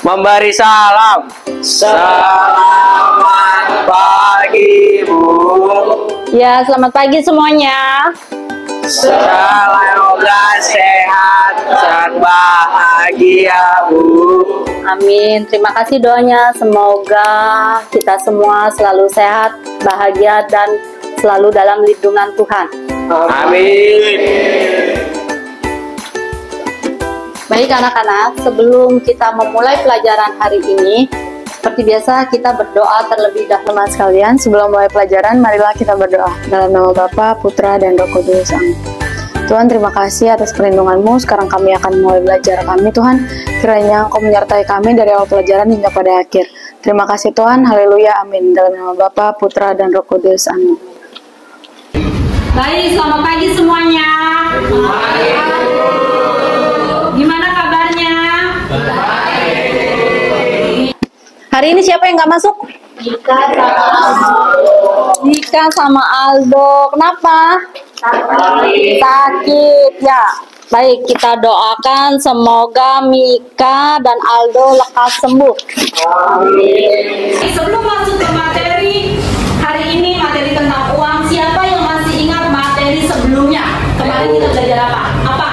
memberi salam. Selamat pagi, Bu. Ya, selamat pagi semuanya. Semoga sehat dan bahagia, Bu. Amin. Terima kasih doanya. Semoga kita semua selalu sehat, bahagia, dan selalu dalam lindungan Tuhan. Amin. Baik anak-anak, sebelum kita memulai pelajaran hari ini, seperti biasa kita berdoa terlebih dahulu. Teman sekalian, sebelum mulai pelajaran, marilah kita berdoa. Dalam nama Bapa, Putra, dan Roh Kudus. Amin. Tuhan, terima kasih atas perlindungan-Mu. Sekarang kami akan mulai belajar kami, Tuhan. Kiranya Engkau menyertai kami dari awal pelajaran hingga pada akhir. Terima kasih Tuhan, haleluya, amin. Dalam nama Bapa, Putra, dan Roh Kudus. Amin. Baik, selamat pagi semuanya. Gimana kabarnya? Hari ini siapa yang nggak masuk? Nika sama Aldo. Kenapa? Sakit ya. Baik, kita doakan semoga Mika dan Aldo lekas sembuh. Sebelum masuk ke materi hari ini, materi tentang uang, siapa yang masih ingat materi sebelumnya? Kemarin kita belajar apa?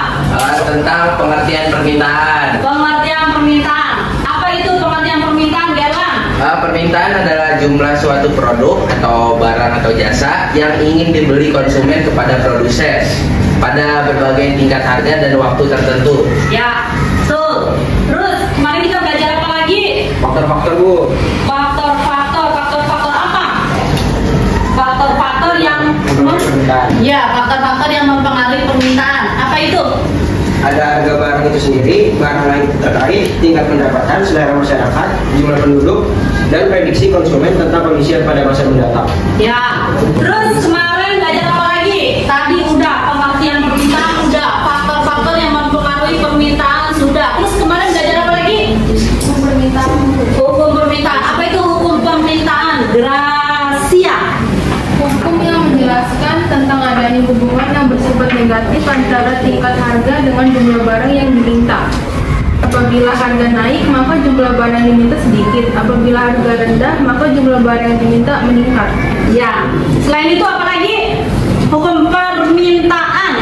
Tentang pengertian permintaan. Pengertian permintaan. Apa itu pengertian permintaan, Gerlan? Permintaan adalah jumlah suatu produk atau barang atau jasa yang ingin dibeli konsumen kepada produsen pada berbagai tingkat harga dan waktu tertentu. Ya, betul. Terus kemarin kita belajar apa lagi? Faktor-faktor, Bu. Faktor-faktor apa? Faktor-faktor yang Permintaan. ya, faktor-faktor yang mempengaruhi permintaan. Apa itu? Ada harga barang itu sendiri, barang lain terkait, tingkat pendapatan, selera masyarakat, jumlah penduduk, dan prediksi konsumen tentang kondisi pada masa mendatang. Ya. Terus kemarin belajar apa lagi? Tadi udah pengertian permintaan, udah faktor-faktor yang mempengaruhi permintaan, sudah. Terus kemarin belajar apa lagi? Hukum permintaan. Hukum permintaan. Apa itu hukum permintaan? Gracia. Hukum yang menjelaskan tentang adanya hubungan yang bersifat negatif antara tingkat harga dengan jumlah barang yang diminta. Apabila harga naik, maka jumlah barang yang diminta sedikit. Apabila harga rendah, maka jumlah barang yang diminta meningkat. Ya. Selain itu apa lagi? Hukum permintaan.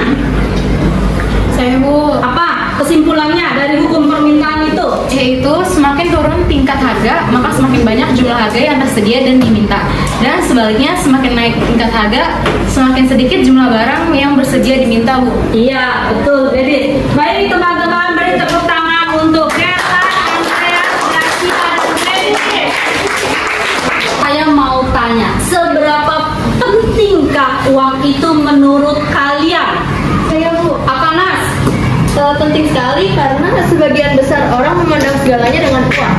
Saya Bu, Apa kesimpulannya dari hukum permintaan itu? yaitu semakin turun tingkat harga, maka semakin banyak jumlah harga yang tersedia dan diminta. Dan sebaliknya, semakin naik tingkat harga, semakin sedikit jumlah barang yang bersedia diminta, Bu. Iya, betul. Jadi, baik teman-teman, beri tepuk tangan untuk Gerta, Andrea, Gracia, dan Freddy. Saya mau tanya, seberapa pentingkah uang itu menurut kalian? Saya Bu, Apa Nas? penting sekali karena sebagian besar orang memandang segalanya dengan uang.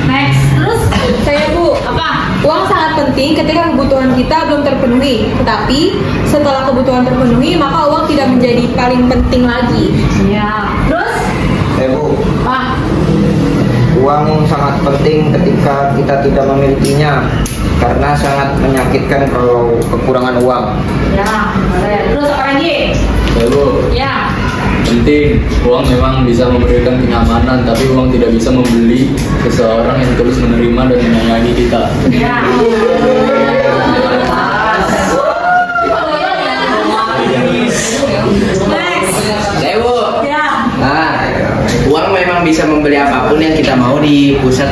Next, terus Saya Bu, apa? uang sangat penting ketika kebutuhan kita belum terpenuhi. Tetapi setelah kebutuhan terpenuhi, maka uang tidak menjadi paling penting lagi. Ya. Terus? Bu, Ah, uang sangat penting ketika kita tidak memilikinya, karena sangat menyakitkan kalau kekurangan uang. ya. Boleh. Terus apa lagi? Ya Bu, Ya. penting. Uang memang bisa memberikan kenyamanan, tapi uang tidak bisa membeli seseorang yang terus menerima dan menyayangi kita. Ya. Next. Saya, Bu. Ya. Nah, uang memang bisa membeli apapun yang kita mau di pusat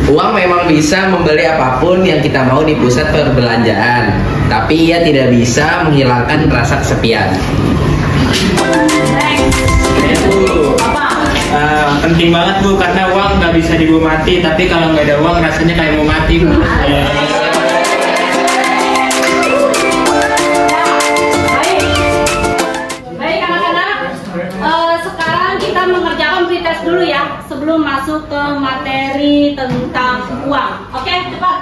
Uang memang bisa membeli apapun yang kita mau di pusat perbelanjaan, tapi ia tidak bisa menghilangkan rasa kesepian. Penting banget Bu, karena uang nggak bisa dibawa mati, tapi kalau nggak ada uang rasanya kayak mau mati Bu. Baik anak-anak, sekarang kita mengerjakan pretest dulu ya sebelum masuk ke materi tentang uang. Oke, cepat.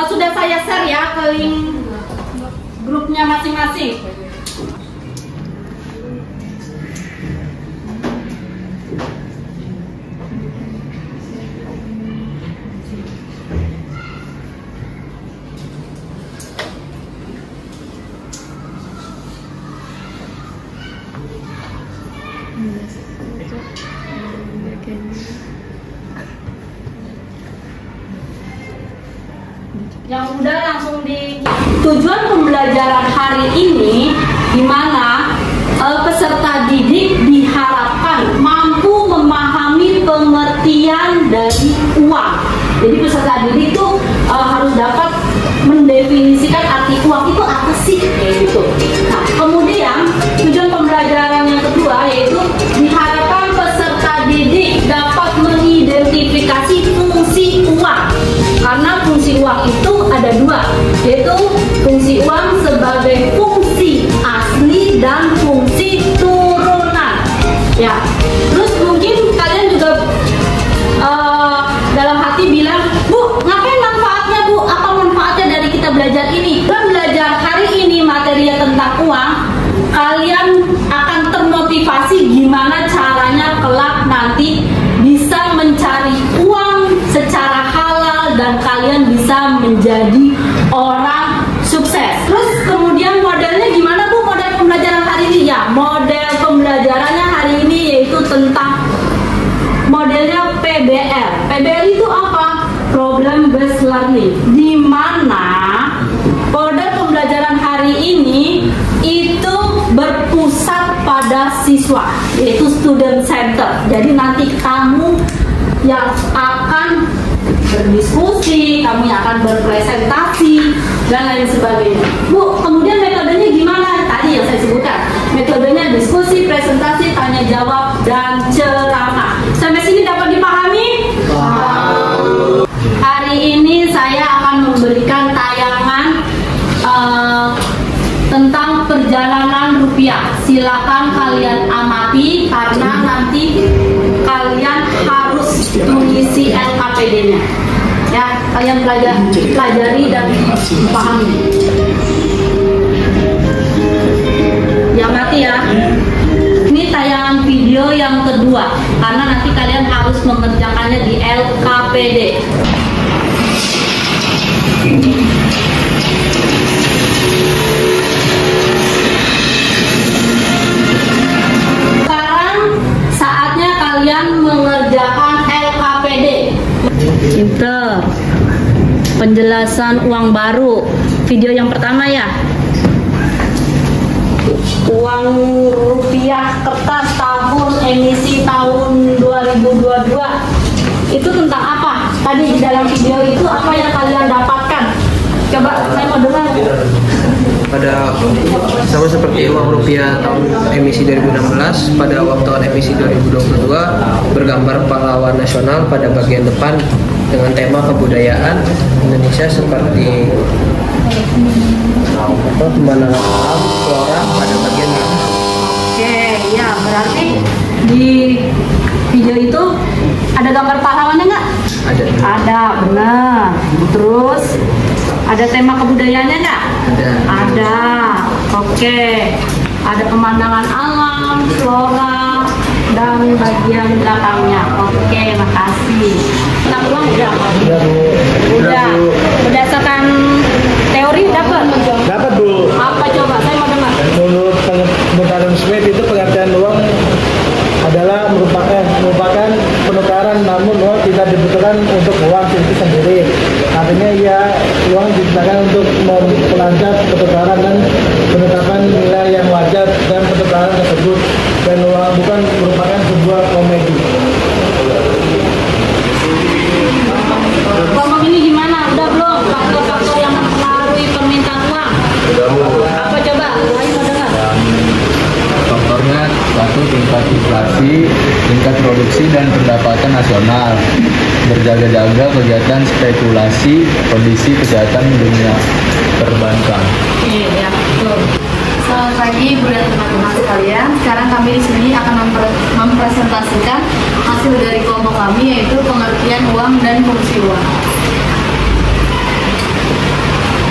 Sudah saya share ya ke link grupnya masing-masing. Yang udah langsung di tujuan pembelajaran hari ini di mana peserta didik diharapkan mampu memahami pengertian dari uang. Jadi peserta didik itu harus dapat mendefinisikan arti uang itu apa sih, gitu. Nah, kemudian tujuan pembelajaran yang kedua yaitu diharapkan peserta didik dapat mengidentifikasi fungsi uang. Karena fungsi uang itu ada dua, yaitu fungsi uang sebagai fungsi asli dan fungsi turunan. Ya, terus mungkin kalian juga dalam hati bilang, Bu, ngapain manfaatnya, Bu? Apa manfaatnya dari kita belajar ini? Dan belajar hari ini materi tentang uang, kalian akan termotivasi gimana caranya kelak nanti bisa mencari uang secara halal dan kalian bisa menjadi orang sukses. Terus kemudian modelnya gimana, Bu? Model pembelajaran hari ini? Ya, model pembelajarannya hari ini yaitu tentang modelnya PBL. PBL itu apa? Problem Based Learning. Di mana model pembelajaran hari ini itu berpusat pada siswa, yaitu student center. Jadi nanti kamu yang akan berdiskusi, kamu yang akan berpresentasi dan lain sebagainya. Bu, kemudian metodenya gimana? Tadi yang saya sebutkan, metodenya diskusi, presentasi, tanya jawab, dan ceramah. Sampai sini dapat dipahami? Hari ini saya akan memberikan tayangan tentang perjalanan rupiah. Silakan kalian amati karena nanti kalian harus mengisi LKPD-nya. Ya, kalian pelajari dan pahami. Ya, mati ya. Ini tayangan video yang kedua karena nanti kalian harus mengerjakannya di LKPD. Sekarang saatnya kalian mengerjakan LKPD. Pinter. Penjelasan uang baru. Video yang pertama ya. Uang rupiah kertas tahun emisi tahun 2022 itu tentang apa? Tadi di dalam video itu apa yang kalian dapatkan? Coba saya mau dengar. Pada sama seperti uang rupiah tahun emisi 2016, pada uang tahun emisi 2022 bergambar pahlawan nasional pada bagian depan dengan tema kebudayaan Indonesia seperti pemandangan alam, flora pada bagian ini. Oke, ya berarti di video itu ada gambar pahlawannya nggak? Ada. Ada, benar. Terus ada tema kebudayaannya nggak? Ada. Ada. Oke. Ada pemandangan alam, flora, dan bagian belakangnya. Oke, makasih. Tentang uang udah? Udah. Berdasarkan teori dapat? Dapat, Bu. Apa coba? Saya mau dengar. Menurut pengenalan Smith itu pengertian uang adalah merupakan penukaran namun uang tidak dibutuhkan untuk uang itu sendiri. Artinya ya uang digunakan untuk memperlancar pertukaran dan penetapan nilai yang wajar dan pertukaran tersebut, dan uang bukan merupakan sebuah komedi. Kelompok ini gimana? Udah belum? Faktor-faktor yang mempengaruhi permintaan uang? Apa coba? Lagi mau dengar? Faktornya satu, tingkat inflasi, tingkat produksi dan pendapatan nasional, berjaga-jaga kegiatan spekulasi, kondisi kesehatan dunia perbankan. Iya, betul. Selamat pagi Bu dan teman-teman sekalian. Sekarang kami di sini akan mempresentasikan hasil dari kelompok kami, yaitu pengertian uang dan fungsi uang.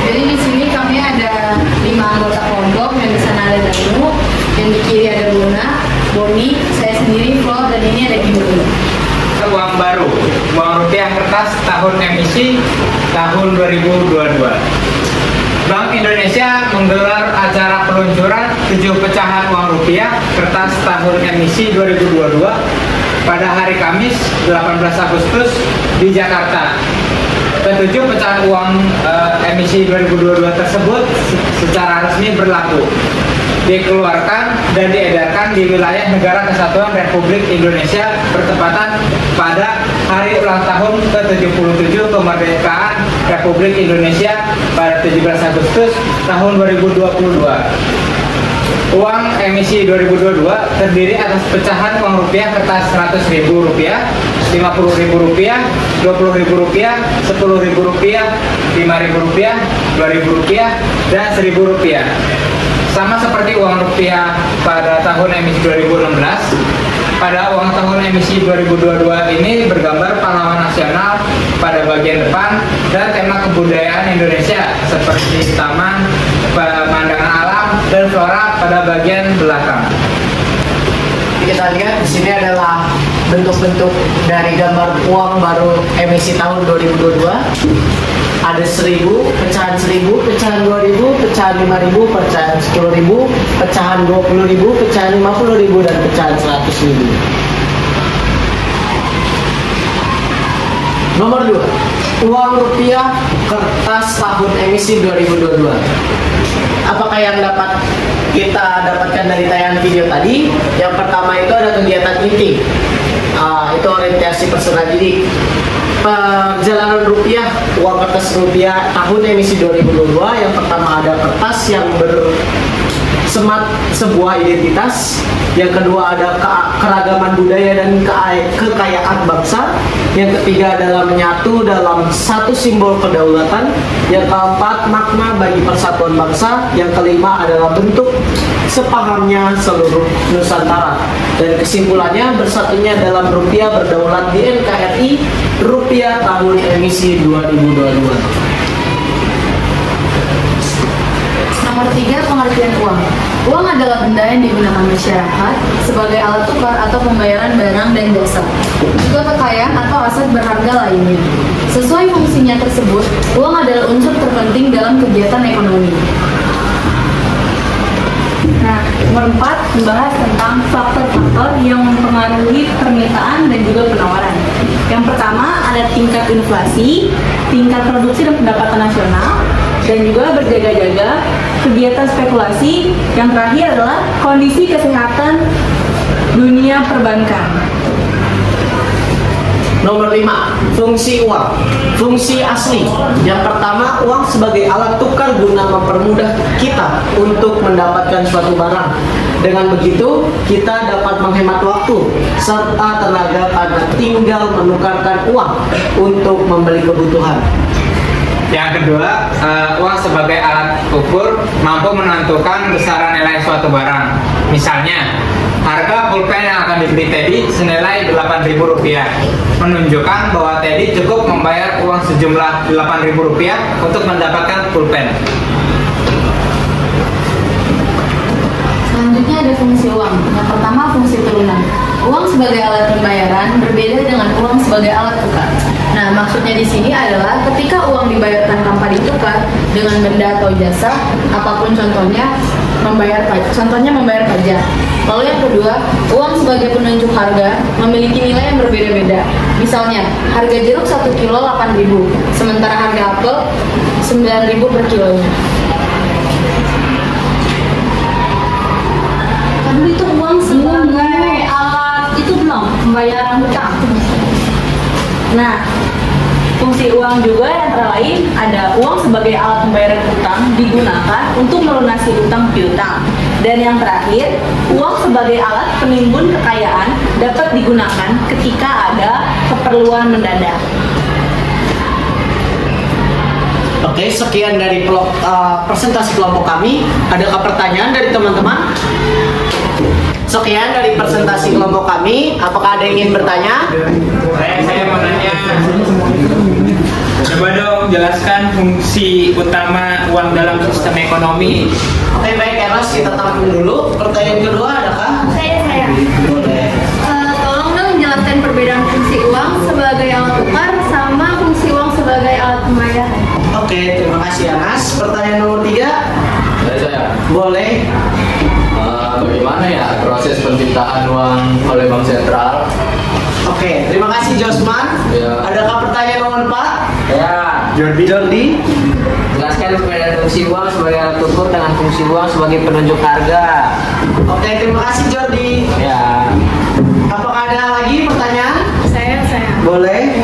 Jadi di sini kami ada 5 anggota kelompok, yang di sana ada Danu, yang di kiri ada Luna, Boni, saya sendiri, Flo, dan ini ada Kimberly. Uang baru, uang rupiah kertas tahun emisi tahun 2022. Bank Indonesia menggelar acara peluncuran 7 pecahan uang rupiah kertas tahun emisi 2022 pada hari Kamis 18 Agustus di Jakarta. Ketujuh, pecahan uang emisi 2022 tersebut secara resmi berlaku, dikeluarkan dan diedarkan di wilayah Negara Kesatuan Republik Indonesia bertepatan pada hari ulang tahun ke-77 kemerdekaan Republik Indonesia pada 17 Agustus tahun 2022. Uang emisi 2022 terdiri atas pecahan uang rupiah kertas Rp100.000, Rp50.000, Rp20.000, Rp10.000, Rp5.000, Rp2.000, dan Rp1.000. Sama seperti uang rupiah pada tahun emisi 2016, pada uang tahun emisi 2022 ini bergambar pahlawan nasional pada bagian depan dan tema kebudayaan Indonesia seperti taman, pemandangan alam, dan flora pada bagian belakang. Kita lihat di sini adalah bentuk-bentuk dari gambar uang baru emisi tahun 2022. Ada 1.000, pecahan 1.000, pecahan 2.000, pecahan 5.000, pecahan 10.000, pecahan 20.000, pecahan 50.000, dan pecahan 100.000. Nomor 2, uang rupiah kertas tahun emisi 2022. Apakah yang dapat kita dapatkan dari tayangan video tadi? Yang pertama itu ada kegiatan inti, itu orientasi peserta didik. Perjalanan rupiah, uang kertas rupiah tahun emisi 2022. Yang pertama ada kertas yang bersemat sebuah identitas. Yang kedua ada keragaman budaya dan kekayaan bangsa. Yang ketiga adalah menyatu dalam satu simbol kedaulatan. Yang keempat, makna bagi persatuan bangsa. Yang kelima adalah bentuk sepahamnya seluruh Nusantara. Dan kesimpulannya, bersatunya dalam rupiah berdaulat di NKRI, rupiah tahun emisi 2022. Nomor 3, pengertian uang. Uang adalah benda yang digunakan masyarakat sebagai alat tukar atau pembayaran barang dan jasa, juga kekayaan atau aset berharga lainnya. Sesuai fungsinya tersebut, uang adalah unsur terpenting dalam kegiatan ekonomi. Nah, nomor 4 membahas tentang faktor-faktor yang mempengaruhi permintaan dan juga penawaran. Yang pertama ada tingkat inflasi, tingkat produksi dan pendapatan nasional, dan juga berjaga-jaga, kegiatan spekulasi. Yang terakhir adalah kondisi kesehatan dunia perbankan. Nomor 5, fungsi uang. Fungsi asli. Yang pertama, uang sebagai alat tukar guna mempermudah kita untuk mendapatkan suatu barang. Dengan begitu, kita dapat menghemat waktu serta tenaga pada tinggal menukarkan uang untuk membeli kebutuhan. Yang kedua, uang sebagai alat ukur mampu menentukan besaran nilai suatu barang. Misalnya, harga pulpen yang akan dibeli Teddy senilai Rp8.000, menunjukkan bahwa Teddy cukup membayar uang sejumlah Rp8.000 untuk mendapatkan pulpen. Selanjutnya ada fungsi uang. Yang pertama, fungsi turunan. Uang sebagai alat pembayaran berbeda dengan uang sebagai alat tukar. Nah, maksudnya di sini adalah ketika uang dibayarkan tanpa ditukar dengan benda atau jasa, apapun contohnya, membayar pajak. Lalu yang kedua, uang sebagai penunjuk harga memiliki nilai yang berbeda-beda. Misalnya, harga jeruk 1 kilo 8.000, sementara harga apel 9.000 per kilonya. Kan itu uang sebagai alat itu belum pembayaran hutang. Nah, fungsi uang juga yang lain ada uang sebagai alat pembayaran hutang digunakan untuk melunasi hutang piutang. Dan yang terakhir, uang sebagai alat penimbun kekayaan dapat digunakan ketika ada keperluan mendadak. Oke, sekian dari presentasi kelompok kami. Adakah pertanyaan dari teman-teman? Sekian dari presentasi kelompok kami. Apakah ada yang ingin bertanya? Saya mau nanya, coba dong jelaskan fungsi utama uang dalam sistem ekonomi. Oke, baik Eros, kita tampung dulu. Pertanyaan kedua adakah? Saya. Tolong dong jelaskan perbedaan fungsi uang sebagai alat tukar sama fungsi uang sebagai alat pembayaran. Oke, terima kasih Anas. Pertanyaan nomor 3. Saya. Boleh. Bagaimana ya proses penciptaan uang oleh Bank Sentral? Oke, terima kasih Josman. Ya. Adakah pertanyaan nomor 4? Ya. Jordi. Jelaskan perbedaan fungsi uang sebagai alat ukur dengan fungsi uang sebagai penunjuk harga. Oke, terima kasih Jordi. Ya. Apakah ada lagi pertanyaan? Saya. Boleh.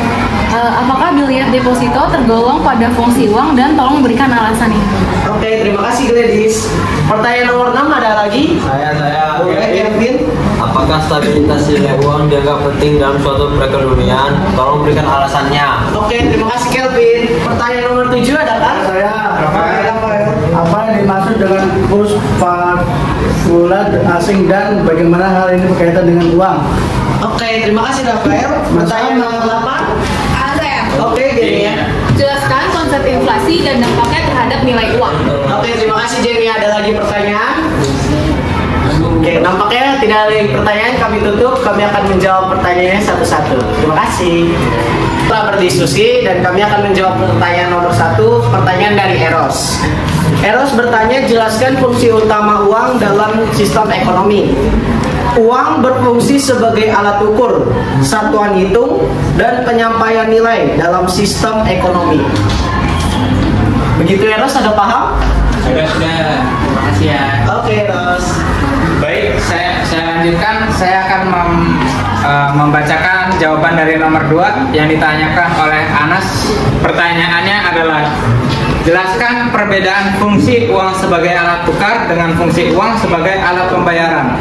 Apakah biliar deposito tergolong pada fungsi uang dan tolong berikan alasannya. Oke, terima kasih Gladys. Pertanyaan nomor 6 ada lagi? Saya. Boleh, Kevin. Apakah stabilitas nilai uang dianggap penting dalam suatu perekonomian? Tolong berikan alasannya. Oke, terima kasih Kelvin. Pertanyaan nomor 7 adalah? Saya apa yang dimaksud dengan kurs valuta asing dan bagaimana hal ini berkaitan dengan uang? Oke, terima kasih Rafael. Pertanyaan nomor 8. Oke, Jenny ya. Jelaskan konsep inflasi dan dampaknya terhadap nilai uang. Oke, terima kasih Jenny. Ada lagi pertanyaan? Oke, nampaknya tidak ada lagi pertanyaan. Kami tutup. Kami akan menjawab pertanyaannya satu-satu. Terima kasih. Setelah berdiskusi dan kami akan menjawab pertanyaan nomor 1. Pertanyaan dari Eros. Eros bertanya, jelaskan fungsi utama uang dalam sistem ekonomi. Uang berfungsi sebagai alat ukur, satuan hitung, dan penyampaian nilai dalam sistem ekonomi. Begitu Eros, ada paham? Sudah. Terima kasih ya. Oke, Eros. Baik, saya lanjutkan. Saya akan membacakan jawaban dari nomor 2 yang ditanyakan oleh Anas. Pertanyaannya adalah, jelaskan perbedaan fungsi uang sebagai alat tukar dengan fungsi uang sebagai alat pembayaran.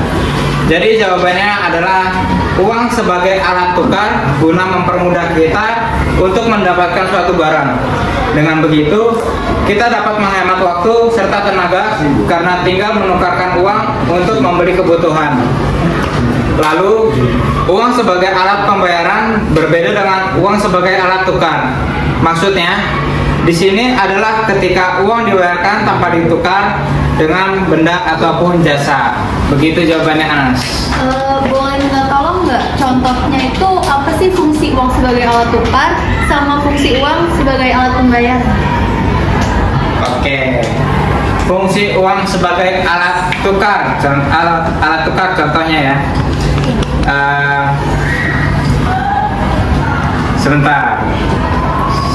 Jadi jawabannya adalah uang sebagai alat tukar guna mempermudah kita untuk mendapatkan suatu barang. Dengan begitu, kita dapat menghemat waktu serta tenaga karena tinggal menukarkan uang untuk membeli kebutuhan. Lalu, uang sebagai alat pembayaran berbeda dengan uang sebagai alat tukar. Maksudnya, di sini adalah ketika uang dibayarkan tanpa ditukar dengan benda ataupun jasa. Begitu jawabannya Anas. Boleh minta tolong nggak? Contohnya itu apa sih fungsi uang sebagai alat tukar sama fungsi uang sebagai alat pembayaran? Oke. Fungsi uang sebagai alat tukar, alat tukar contohnya ya. Sebentar.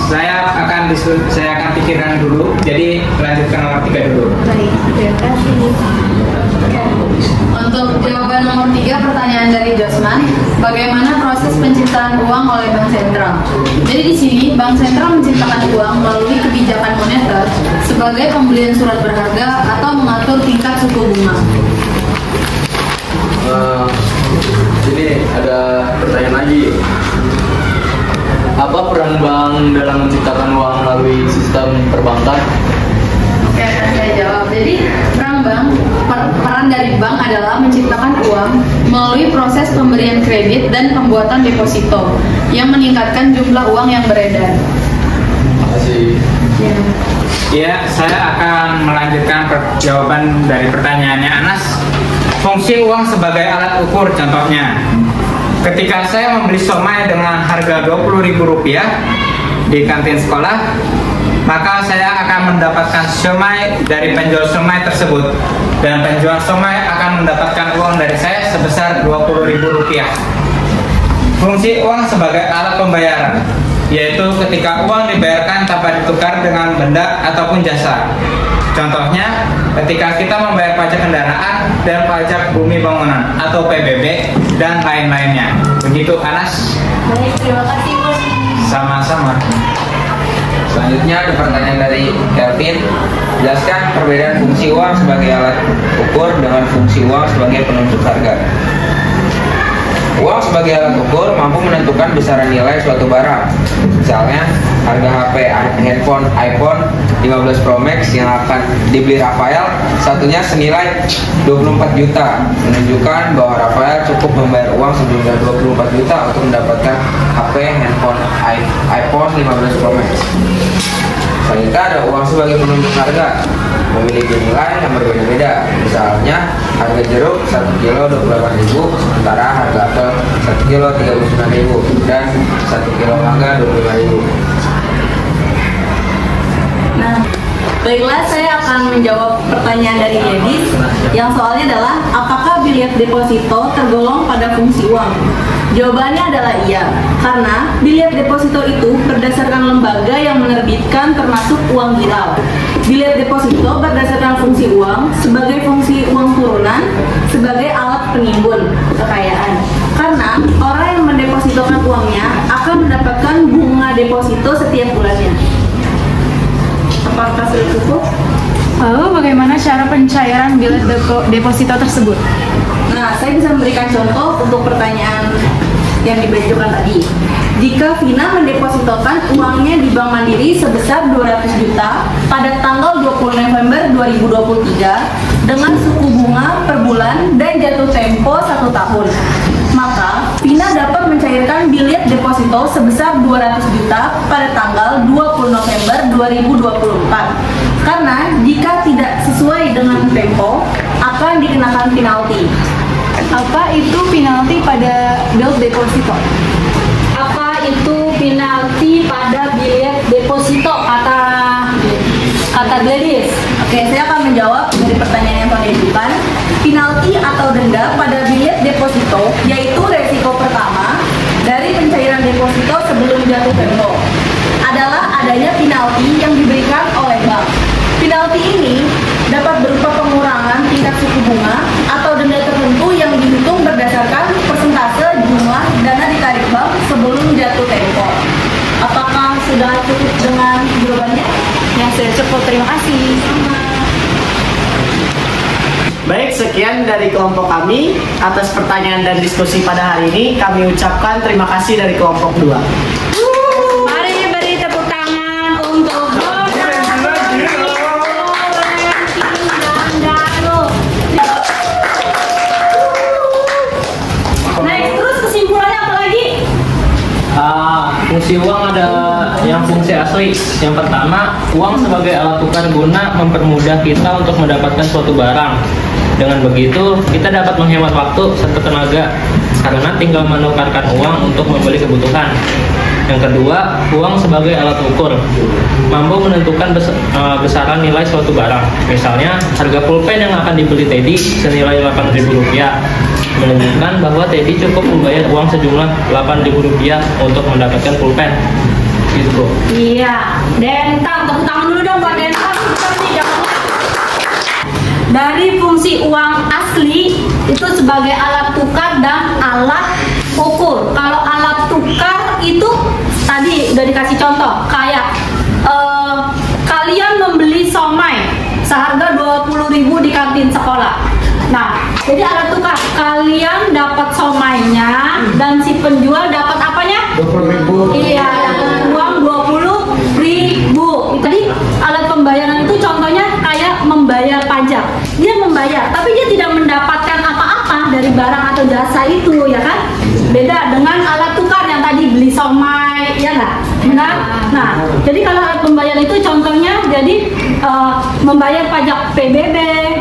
Saya akan pikirkan dulu. Jadi lanjutkan nomor 3 dulu. Baik, terima kasih. Untuk jawaban nomor 3, pertanyaan dari Josman, bagaimana proses penciptaan uang oleh Bank Sentral? Jadi di sini Bank Sentral menciptakan uang melalui kebijakan moneter sebagai pembelian surat berharga atau mengatur tingkat suku bunga. Ini ada pertanyaan lagi. Apa peran bank dalam menciptakan uang melalui sistem perbankan? Oke, akan saya jawab. Jadi peran dari bank adalah menciptakan uang melalui proses pemberian kredit dan pembuatan deposito yang meningkatkan jumlah uang yang beredar. Terima kasih. Ya, saya akan melanjutkan jawaban dari pertanyaannya Anas. Fungsi uang sebagai alat ukur contohnya. Ketika saya membeli somai dengan harga Rp20.000 di kantin sekolah, maka saya akan mendapatkan somai dari penjual somai tersebut, dan penjual somai akan mendapatkan uang dari saya sebesar Rp20.000. Fungsi uang sebagai alat pembayaran, yaitu ketika uang dibayarkan tanpa ditukar dengan benda ataupun jasa. Contohnya, ketika kita membayar pajak kendaraan dan pajak bumi bangunan atau PBB dan lain-lainnya. Begitu Anas. Baik, terima kasih Bos. Sama-sama. Selanjutnya ada pertanyaan dari Kelvin. Jelaskan perbedaan fungsi uang sebagai alat ukur dengan fungsi uang sebagai penunjuk harga. Uang sebagai alat ukur mampu menentukan besaran nilai suatu barang. Misalnya, harga HP handphone iPhone 15 Pro Max yang akan dibeli Rafael satunya senilai 24 juta, menunjukkan bahwa Rafael cukup membayar uang sejumlah 24 juta untuk mendapatkan HP handphone iPhone 15 Pro Max. Selanjutnya ada uang sebagai penunjuk harga, memiliki nilai yang berbeda-beda. Misalnya, harga jeruk 1 kilo 28.000, sementara harga apel 1 kilo 39.000 dan 1 kilo mangga 25.000. Nah, baiklah, saya akan menjawab pertanyaan dari Yedis yang soalnya adalah apakah biliar deposito tergolong pada fungsi uang? Jawabannya adalah iya, karena bilet deposito itu berdasarkan lembaga yang menerbitkan termasuk uang giral. Bilet deposito berdasarkan fungsi uang sebagai fungsi uang turunan sebagai alat penimbun kekayaan. Karena orang yang mendepositokan uangnya akan mendapatkan bunga deposito setiap bulannya. Apakah sudah cukup? Lalu bagaimana cara pencairan bilet deposito tersebut? Nah, saya bisa memberikan contoh untuk pertanyaan yang dibacakan tadi. Jika Vina mendepositokan uangnya di Bank Mandiri sebesar 200 juta pada tanggal 20 November 2023 dengan suku bunga per bulan dan jatuh tempo 1 tahun, maka Vina dapat mencairkan bilet deposito sebesar 200 juta pada tanggal 20 November 2024. Karena jika tidak sesuai dengan tempo, akan dikenakan penalti. Apa itu penalti pada bilet deposito? Apa itu penalti pada bilet deposito, kata Gladys? Oke, saya akan menjawab dari pertanyaan yang telah diajukan. Penalti atau denda pada bilet deposito yaitu resiko pertama dari pencairan deposito sebelum jatuh tempo adalah adanya penalti yang diberikan oleh bank. Penalti ini dapat berupa pengurangan tingkat suku bunga atau denda tertentu yang dihitung berdasarkan persentase jumlah dana ditarik bank sebelum jatuh tempo. Apakah sudah cukup dengan jawabannya? Yang sudah cukup, terima kasih. Baik, sekian dari kelompok kami. Atas pertanyaan dan diskusi pada hari ini, kami ucapkan terima kasih dari kelompok 2. Mari beri tepuk tangan untuk Next, terus kesimpulannya apa lagi? Fungsi uang ada yang fungsi asli. Yang pertama, uang sebagai alat tukar guna mempermudah kita untuk mendapatkan suatu barang. Dengan begitu, kita dapat menghemat waktu serta tenaga karena tinggal menukarkan uang untuk membeli kebutuhan. Yang kedua, uang sebagai alat ukur, mampu menentukan besaran nilai suatu barang. Misalnya, harga pulpen yang akan dibeli Teddy senilai Rp8.000 menunjukkan bahwa Teddy cukup membayar uang sejumlah Rp8.000 untuk mendapatkan pulpen. Gitu, bro. Iya, Dentang, tepuk tangan dulu dong buat Dentang. Dari fungsi uang asli itu sebagai alat tukar dan alat ukur. Kalau alat tukar itu tadi udah dikasih contoh, kayak kalian membeli somai seharga 20.000 di kantin sekolah. Nah, jadi alat tukar, kalian dapat somainya dan si penjual dapat apanya? 20.000. Iya, dapat uang 20.000. Tadi alat pembayaran itu contohnya kayak membayar pajak. Dia membayar, tapi dia tidak mendapatkan apa-apa dari barang atau jasa itu, ya kan? Beda dengan alat tukar yang tadi beli somai, ya nggak? Benar? Nah, jadi kalau alat pembayaran itu contohnya jadi membayar pajak PBB,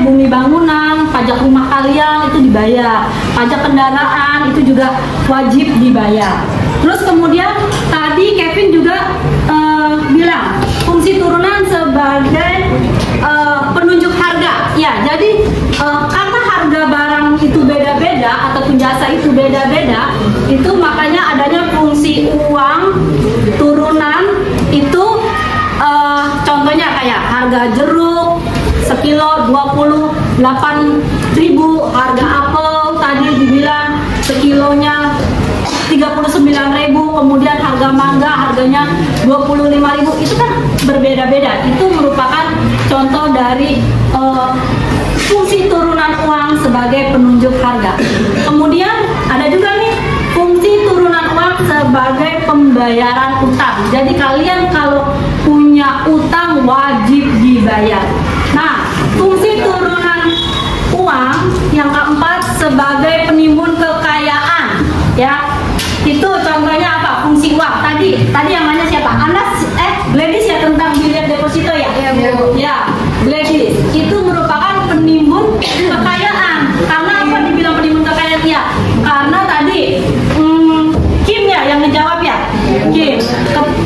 bumi bangunan, pajak rumah kalian itu dibayar, pajak kendaraan itu juga wajib dibayar. Terus kemudian tadi Kevin juga bilang fungsi turunan sebagai penunjuk harga. Ya, jadi karena harga barang itu beda-beda ataupun jasa itu beda-beda, itu makanya adanya fungsi uang turunan itu contohnya kayak harga jeruk sekilo 28.000, harga apel tadi dibilang sekilonya 39.000, kemudian harga mangga harganya 25.000, itu kan berbeda-beda. Itu merupakan contoh dari fungsi turunan uang sebagai penunjuk harga. Kemudian ada juga nih fungsi turunan uang sebagai pembayaran utang. Jadi kalian kalau punya utang wajib dibayar. Nah, fungsi turunan uang yang keempat sebagai penimbun kekayaan, ya. Itu contohnya apa? Fungsi uang. Tadi yang nanya siapa? Gladys ya, tentang bilet deposito ya? Iya, Bu. Ya, Gladys. Itu merupakan penimbun kekayaan. Karena apa dibilang penimbun kekayaan ya? Karena tadi Kim ya yang menjawab ya? Kim.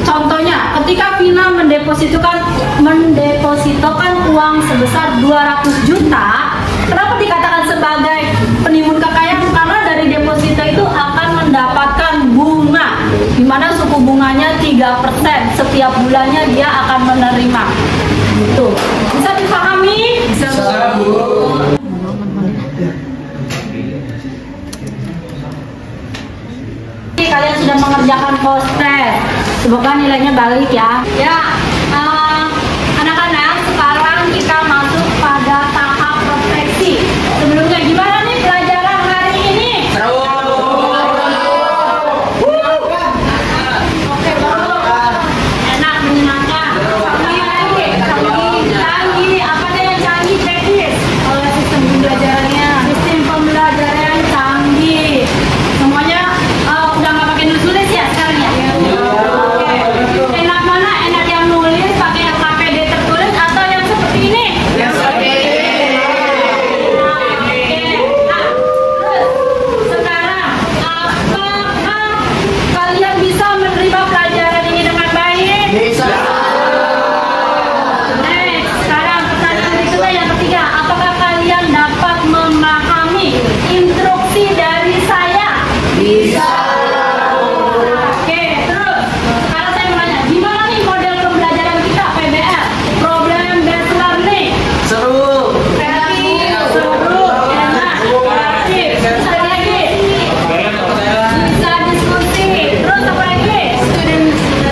Contohnya, ketika Vina mendepositokan uang sebesar 200 juta, kenapa dikatakan sebagai penimbun kekayaan? Karena dari deposito itu akan mendapatkan bunga, di mana suku bunganya 3%. Setiap bulannya dia akan menerima. Gitu. Bisa dipahami? Bisa. Kalian sudah mengerjakan post-test. Semoga nilainya balik ya. Ya, anak-anak, sekarang kita masuk pada tahap refleksi. Sebelumnya gimana nih pelajaran hari ini? Seru. Oke, bagus. Enak, menyenangkan. Canggih. Apa deh yang canggih, teknis? Oleh sistem pembelajarannya. Sistem pembelajaran canggih. Semuanya udah nggak pakai nulis ya sekarang ya? Oke. Enak mana? Enak yang nulis pakai yang KPD tertulis atau yang seperti ini? Yang seperti ini. Nah, terus sekarang apakah kalian bisa menerima pelajaran ini dengan baik? Bisa. Next, sekarang pertanyaan berikutnya yang ketiga, apakah kalian dapat memahami instruksi dari saya? Bisa. Oke, terus sekarang saya mau nanya, gimana nih model pembelajaran kita PBL? Problem based learning. Seru. Kreatif. Seru. Enak. Kreatif. Terus apa lagi? Bisa diskusi. Terus apa lagi? Student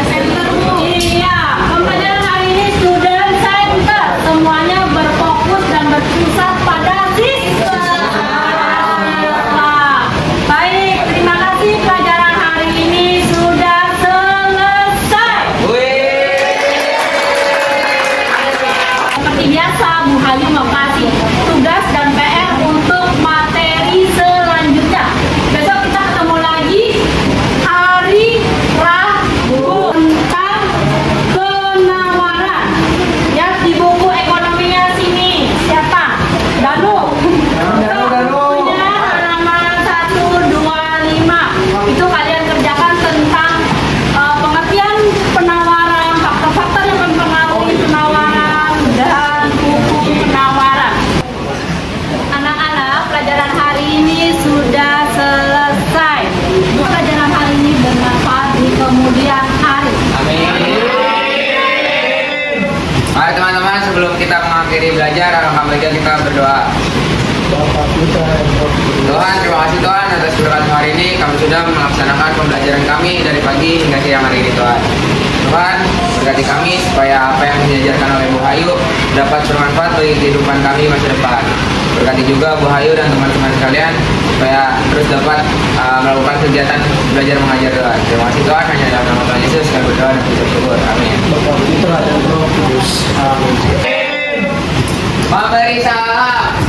center. Iya. Pembelajaran hari ini student center. Semuanya berfokus dan berpusat pada siswa. Baik, terima kasih pelajaran hari ini sudah selesai. Seperti biasa, Bu Hayu membagi tugas dan PR untuk materi selanjutnya. Besok kita ketemu lagi hari Rabu tentang penawaran. Lihat di buku ekonominya sini. Siapa? Danu. Bukunya halaman 125. Itu kalian kerjakan tentang pengertian penawaran, faktor-faktor yang mempengaruhi penawaran, dan buku penawaran. Anak-anak, pelajaran hari ini sudah selesai. Pelajaran hari ini bermanfaat di kemudian hari. Baik teman-teman, sebelum kita mengakhiri belajar, alangkah baiknya kita berdoa. Tuhan, terima kasih Tuhan atas berkat hari ini. Kami sudah melaksanakan pembelajaran kami dari pagi hingga siang hari ini Tuhan. Tuhan, berkati kami supaya apa yang diajarkan oleh Bu Hayu dapat bermanfaat bagi kehidupan kami masa depan. Berkati juga Bu Hayu dan teman-teman sekalian supaya terus dapat melakukan kegiatan belajar mengajar Tuhan. Terima kasih Tuhan, hanya dalam nama Tuhan Yesus kami berdoa dan bersyukur. Amin. Memberi salam.